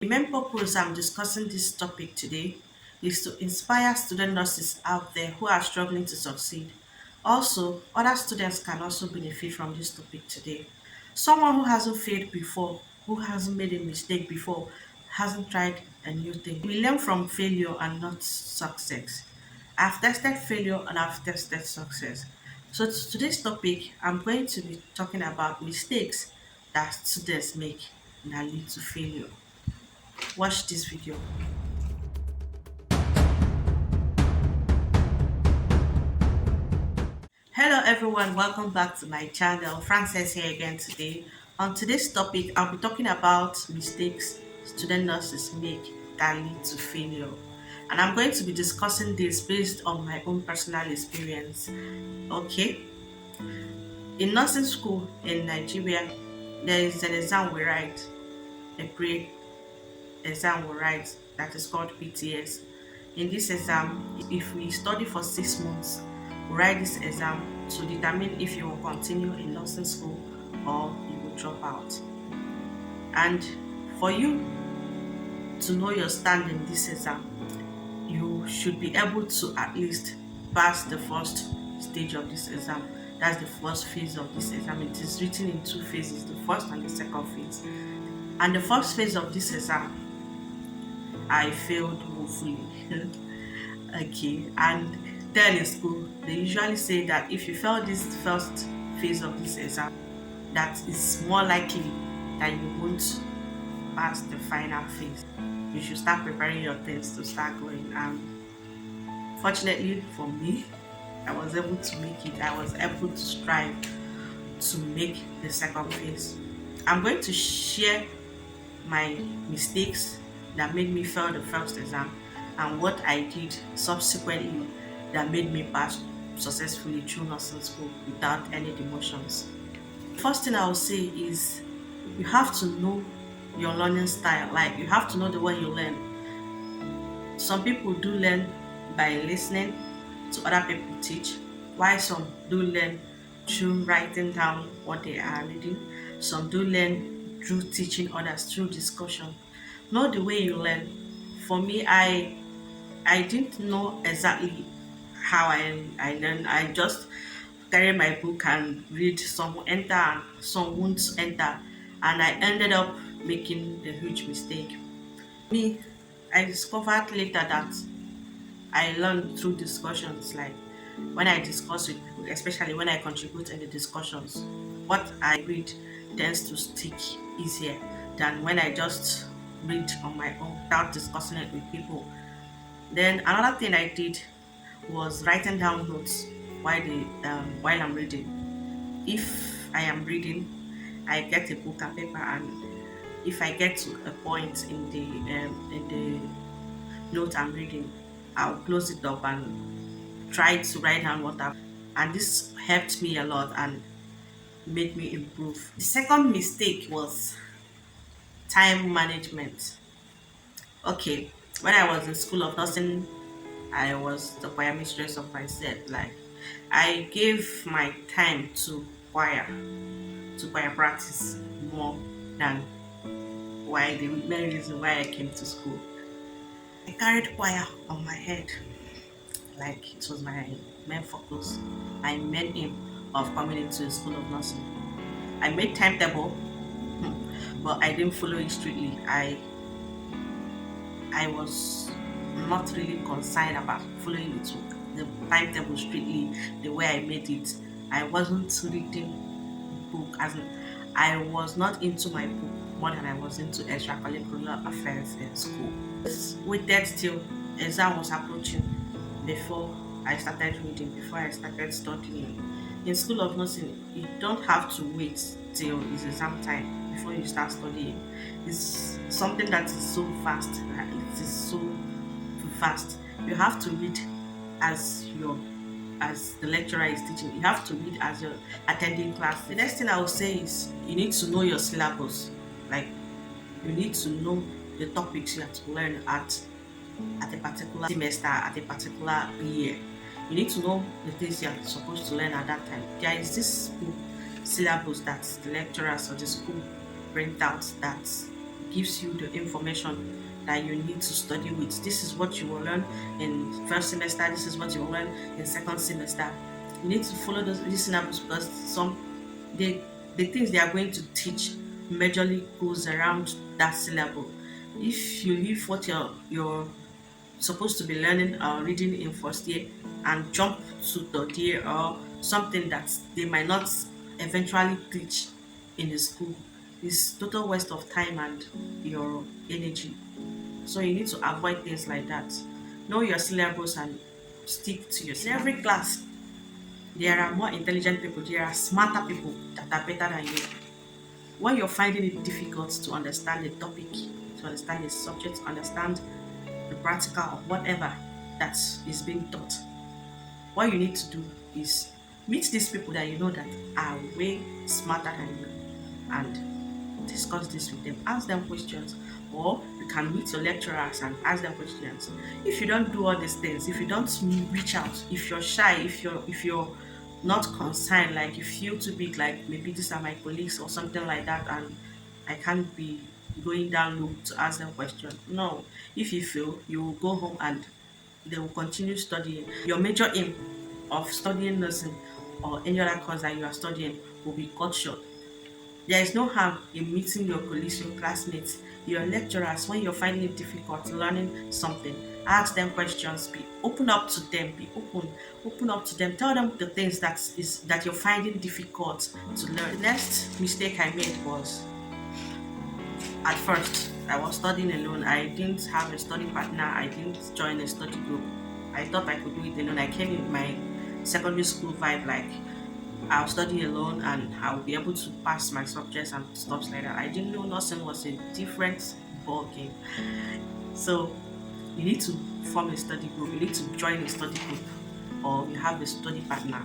The main purpose I'm discussing this topic today is to inspire student nurses out there who are struggling to succeed. Also, other students can also benefit from this topic today. Someone who hasn't failed before, who hasn't made a mistake before, hasn't tried a new thing. We learn from failure and not success. I've tested failure and I've tested success. So, today's topic, I'm going to be talking about mistakes that students make that lead to failure. Watch this video. Hello everyone, welcome back to my channel. Frances here again today. On today's topic, I'll be talking about mistakes student nurses make that lead to failure. And I'm going to be discussing this based on my own personal experience. Okay, in nursing school in Nigeria, there is an exam we write, a pre exam we write that is called PTS. In this exam, if we study for 6 months, we write this exam to determine if you will continue in nursing school or you will drop out. And for you to know your stand in this exam, you should be able to at least pass the first stage of this exam. That's the first phase of this exam. It is written in two phases, the first and the second phase. And the first phase of this exam, I failed woefully. Okay, and then in school, they usually say that if you fail this first phase of this exam, that is more likely that you won't pass the final phase. You should start preparing your things to start going. And fortunately for me, I was able to make it. I was able to strive to make the second phase. I'm going to share my mistakes that made me fail the first exam and what I did subsequently that made me pass successfully through nursing school without any demotions. First thing I will say is you have to know your learning style. Like you have to know the way you learn. Some people do learn by listening to other people teach, while some do learn through writing down what they are reading. Some do learn through teaching others through discussion. Know the way you learn. For me, I didn't know exactly how I learned. I just carry my book and read. Some will enter and some won't enter, and I ended up making a huge mistake. Me, I discovered later that I learned through discussions. Like when I discuss with people, especially when I contribute in the discussions, what I read tends to stick easier than when I just read on my own without discussing it with people. Then another thing I did was writing down notes while I'm reading. If I am reading, I get a book and paper, and if I get to a point in the note I'm reading, I'll close it up and try to write down what I've. And this helped me a lot and made me improve. The second mistake was time management. Okay, when I was in school of nursing, I was the choir mistress of my set. Like I gave my time to choir practice more than why the main reason why I came to school. I carried choir on my head like it was my main focus, my main aim of coming into a school of nursing. I made timetable, but I didn't follow it strictly. I was not really concerned about following it the timetable strictly the way I made it. I wasn't reading book as in, I was not into my book more than I was into extracurricular affairs in school. Waited till exam was approaching before I started reading, before I started studying. In school of nursing, you don't have to wait till it's exam time before you start studying. It's something that is so fast. It is so fast. You have to read as your as the lecturer is teaching. You have to read as you're attending class. The next thing I will say is you need to know your syllabus. Like you need to know the topics you have to learn at a particular semester, at a particular year. You need to know the things you're supposed to learn at that time. There is this book syllabus that the lecturers or the school print out that gives you the information that you need to study with. This is what you will learn in first semester, this is what you will learn in second semester. You need to follow these syllabus because the things they are going to teach majorly goes around that syllabus. If you leave what you're supposed to be learning or reading in first year and jump to third year or something that they might not eventually teach in the school, it's total waste of time and your energy. So you need to avoid things like that. Know your syllabus and stick to your syllabus. In every class, there are more intelligent people, there are smarter people that are better than you. When you're finding it difficult to understand the topic, to understand the subject, to understand the practical of whatever that is being taught, what you need to do is meet these people that you know that are way smarter than you and discuss this with them. Ask them questions, or you can meet your lecturers and ask them questions. If you don't do all these things, if you don't reach out, if you're shy, if you're not concerned, like you feel too big, like maybe these are my colleagues or something like that, and I can't be going down low to ask them questions. No, if you feel, you will go home and they will continue studying. Your major aim of studying nursing or any other course that you are studying will be cut short. There is no harm in meeting your colleagues, your classmates, your lecturers when you're finding it difficult learning something. Ask them questions, be open up to them, open up to them, tell them the things that you're finding difficult to learn. The next mistake I made was at first I was studying alone. I didn't have a study partner, I didn't join a study group. I thought I could do it alone. I came in my secondary school vibe like I'll study alone and I'll be able to pass my subjects and stuff like that. I didn't know nursing was a different ball game. So you need to form a study group, you need to join a study group, or you have a study partner.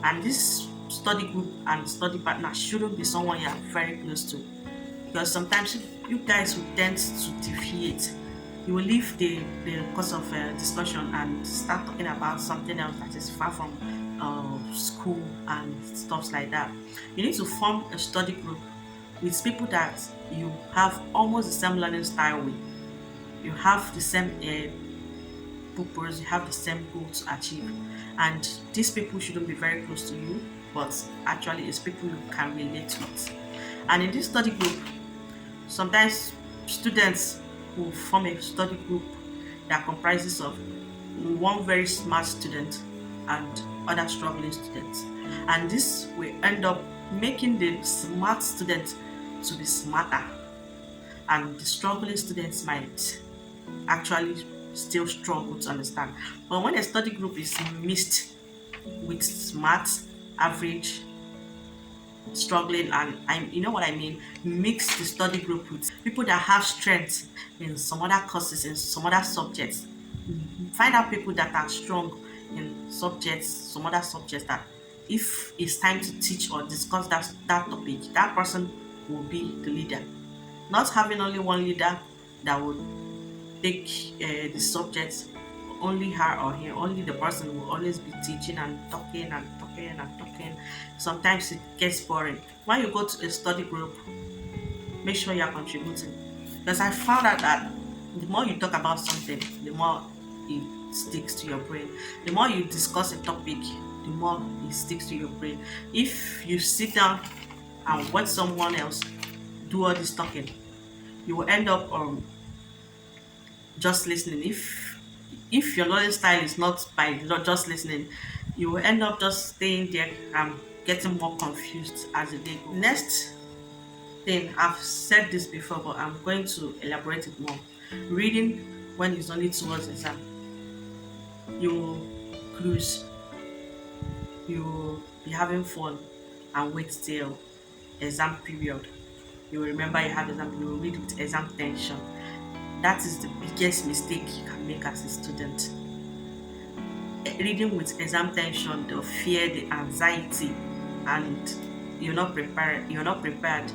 And this study group and study partner shouldn't be someone you're very close to. Because sometimes you guys will tend to deviate. You will leave the course of discussion and start talking about something else that is far from school and stuff like that. You need to form a study group with people that you have almost the same learning style with. You have the same purpose, you have the same goal to achieve. And these people shouldn't be very close to you, but actually it's people you can relate with. And in this study group, sometimes students will form a study group that comprises of one very smart student and other struggling students. And this will end up making the smart student to be smarter, and the struggling students might actually still struggle to understand. But when a study group is mixed with smart, average, struggling, and you know what I mean, mix the study group with people that have strength in some other courses, in some other subjects. Find out people that are strong in subjects, some other subjects, that if it's time to teach or discuss that topic, that person will be the leader. Not having only one leader that would take the subject, only her or him, only the person will always be teaching and talking and talking and talking. Sometimes it gets boring. When you go to a study group, make sure you are contributing. Because I found out that the more you talk about something, the more it sticks to your brain. The more you discuss a topic, the more it sticks to your brain. If you sit down and watch someone else do all this talking, you will end up just listening. If your learning style is not by not just listening, you will end up just staying there and getting more confused as the day goes. Next thing, I've said this before, but I'm going to elaborate it more. Reading when it's only towards exam, you will cruise, you will be having fun and wait till exam period. You will remember you have exam, you will read with exam tension. That is the biggest mistake you can make as a student. Reading with exam tension, the fear, the anxiety, and you're not prepared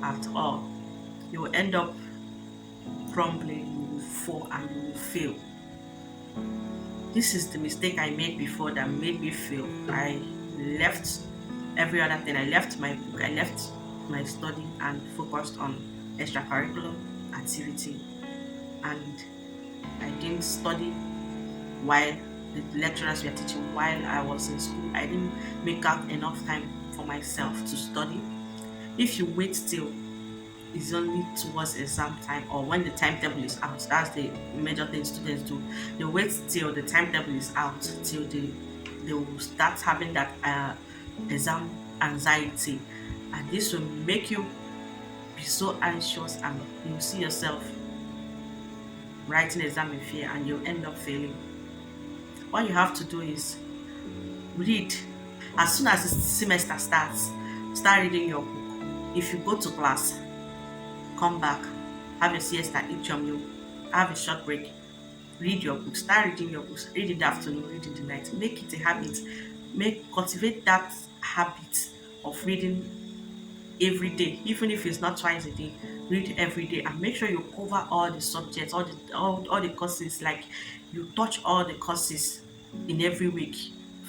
at all. You will end up crumbling, you will fall and you will fail. This is the mistake I made before that made me fail. I left every other thing. I left my book, I left my study and focused on extracurriculum. activity, and I didn't study while the lecturers were teaching while I was in school. I didn't make out enough time for myself to study. If you wait till it's only towards exam time or when the timetable is out, that's the major thing students do. They wait till the timetable is out till they will start having that exam anxiety, and this will make you be so anxious, and you see yourself writing exam in fear and you'll end up failing. What you have to do is read. As soon as the semester starts, start reading your book. If you go to class, come back, have a siesta, eat your meal, have a short break, read your book, start reading your books, read in the afternoon, read in the night. Make it a habit. Cultivate that habit of reading every day, even if it's not twice a day. Read every day and make sure you cover all the subjects, all the courses, like you touch all the courses in every week.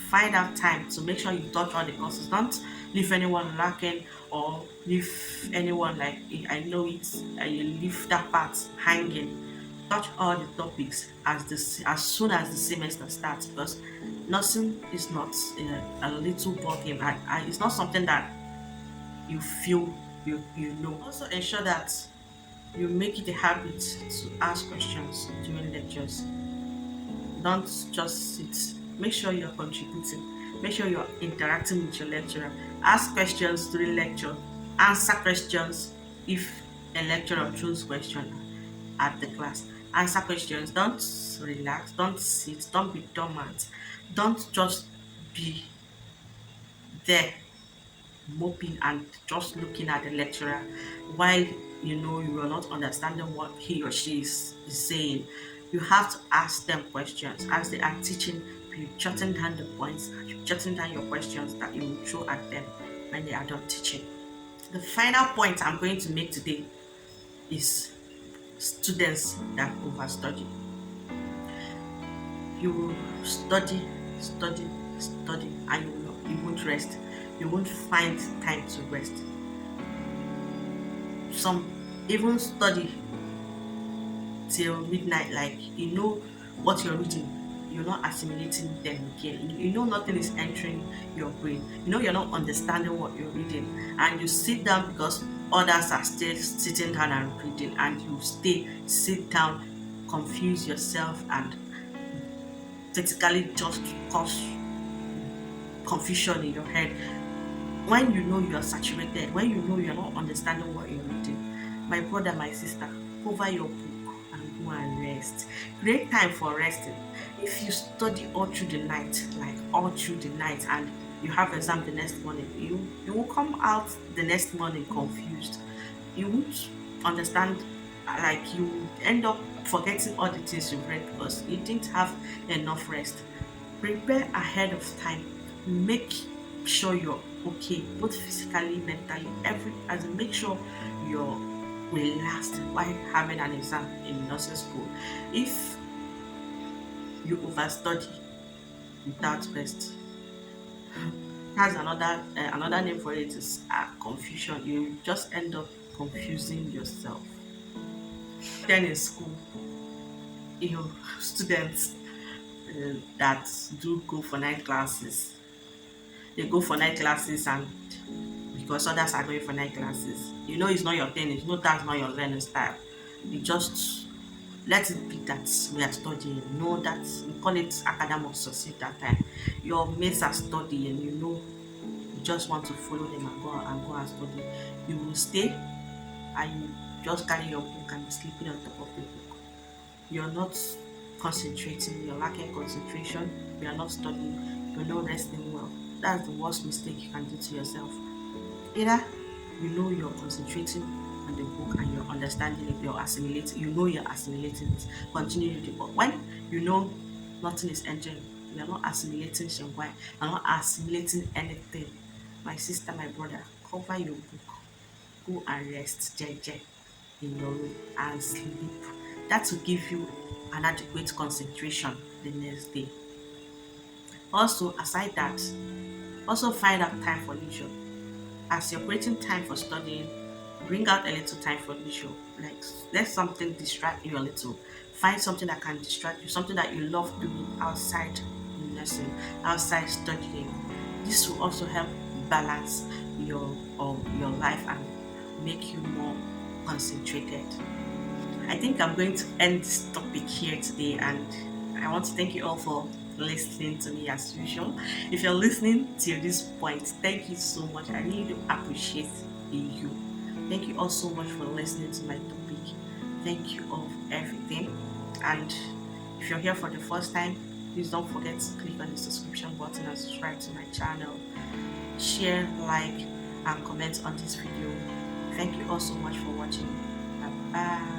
Find out time to make sure you touch all the courses. Don't leave anyone lacking or leave anyone like I know it, you leave that part hanging. Touch all the topics as soon as the semester starts, because nursing is not a little ball game. It's not something that you feel you know. Also ensure that you make it a habit to ask questions during lectures. Don't just sit. Make sure you're contributing. Make sure you're interacting with your lecturer. Ask questions during lecture. Answer questions if a lecturer throws question at the class. Answer questions. Don't relax. Don't sit. Don't be dormant. Don't just be there moping and just looking at the lecturer while you are not understanding what he or she is saying. You have to ask them questions as they are teaching. Be jotting down the points, jotting down your questions that you will throw at them when they are done teaching. The final point I'm going to make today is students that overstudy. You will study, and you won't rest. You won't find time to rest. Some even study till midnight, like what you're reading, you're not assimilating them again. You know nothing is entering your brain. You're not understanding what you're reading, and you sit down because others are still sitting down and reading, and you sit down, confuse yourself, and basically just cause confusion in your head. When you know you're saturated, when you know you're not understanding what you're reading, my brother, my sister, cover your book and go and rest. Create time for resting. If you study all through the night, like all through the night, and you have exam the next morning, you will come out the next morning confused. You won't understand, like you end up forgetting all the things you've read because you didn't have enough rest. Prepare ahead of time. Make sure you're okay, both physically, mentally, every as in make sure you're relaxed while having an exam in nursing school. If you overstudy without rest, that's another name for it is confusion. You just end up confusing yourself. Then in school, students that do go for night classes, they go for night classes, and because others are going for night classes, it's not your thing. That's not your learning style. You just let it be that we are studying. That we call it academic succeed that time. Your mates are studying, you just want to follow them and go and study. You will stay and you just carry your book and be sleeping on top of the book. You're not concentrating, you're lacking concentration, you're not studying, you're not resting well. That's the worst mistake you can do to yourself. Either you're concentrating on the book and you're understanding it, you're assimilating, you're assimilating it, continue reading. But when nothing is entering, you're not assimilating shangwai, you're not assimilating anything. My sister, my brother, cover your book, go and rest, JJ, in your room and sleep. That will give you an adequate concentration the next day. Also, aside that, also find out time for leisure. As you're creating time for studying, Bring out a little time for leisure. Like, let something distract you a little. Find something that can distract you, something that you love doing outside nursing, outside studying. This will also help balance your life and make you more concentrated. I think I'm going to end this topic here today, and I want to thank you all for listening to me as usual. If you're listening till this point, thank you so much. I really do appreciate you. Thank you all so much for listening to my topic. Thank you all for everything. And if you're here for the first time, please don't forget to click on the subscription button and subscribe to my channel. Share, like, and comment on this video. Thank you all so much for watching. Bye bye.